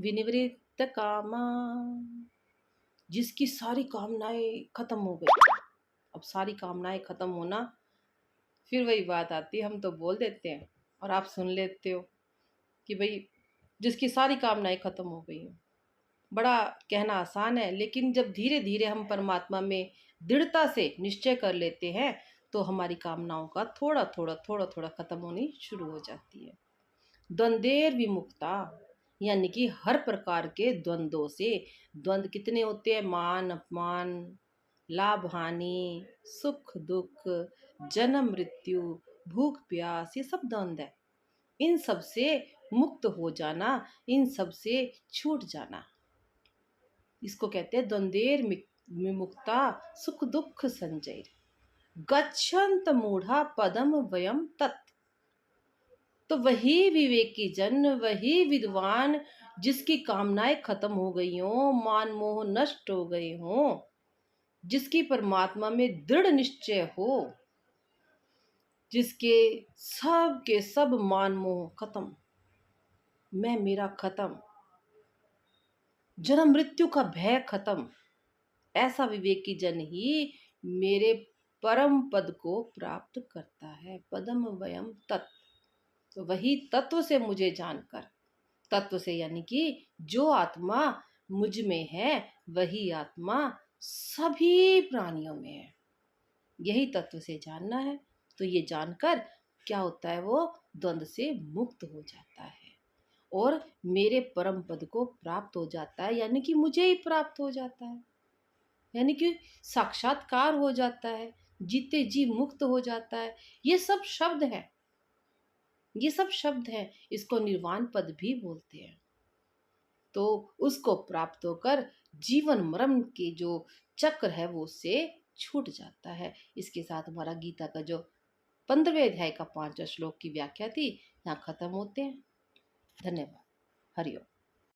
विनिवृत्त कामा, जिसकी सारी कामनाएं खत्म हो गई। अब सारी कामनाएं खत्म होना, फिर वही बात आती है, हम तो बोल देते हैं और आप सुन लेते हो कि भाई जिसकी सारी कामनाएं खत्म हो गई हैं। बड़ा कहना आसान है, लेकिन जब धीरे धीरे हम परमात्मा में दृढ़ता से निश्चय कर लेते हैं तो हमारी कामनाओं का थोड़ा थोड़ा थोड़ा थोड़ा खत्म होनी शुरू हो जाती है। द्वंद्वेर विमुक्ता, यानी कि हर प्रकार के द्वंद्वों से। द्वंद्व कितने होते हैं? मान अपमान, लाभ हानि, सुख दुख, जन्म मृत्यु, भूख प्यास, ये सब द्वंद्व है। इन सब से मुक्त हो जाना, इन सब से छूट जाना, इसको कहते हैं द्वंद्वेर विमुक्ता सुख दुख संजय। गच्छन्त मूढ़ा पदम वयम तत्। तो वही विवेकी जन, वही विद्वान जिसकी कामनाएं खत्म हो गई हों, मान मोह नष्ट हो गए हों, जिसकी परमात्मा में दृढ़ निश्चय हो, जिसके सब के सब मान मोह खत्म, मैं मेरा खत्म, जन्म मृत्यु का भय खत्म, ऐसा विवेकी जन ही मेरे परम पद को प्राप्त करता है। पदम वयम तत्। तो वही तत्व से मुझे जानकर, तत्व से यानी कि जो आत्मा मुझ में है वही आत्मा सभी प्राणियों में है, यही तत्व से जानना है। तो ये जानकर क्या होता है? वो द्वंद्व से मुक्त हो जाता है और मेरे परम पद को प्राप्त हो जाता है, यानी कि मुझे ही प्राप्त हो जाता है, यानी कि साक्षात्कार हो जाता है, जीते जी मुक्त हो जाता है। ये सब शब्द है, ये सब शब्द है, इसको निर्वाण पद भी बोलते हैं। तो उसको प्राप्त होकर जीवन मरण के जो चक्र है वो उससे छूट जाता है। इसके साथ हमारा गीता का जो 15वें अध्याय का 5वां श्लोक की व्याख्या थी यहाँ खत्म होते हैं। धन्यवाद। हरिओम।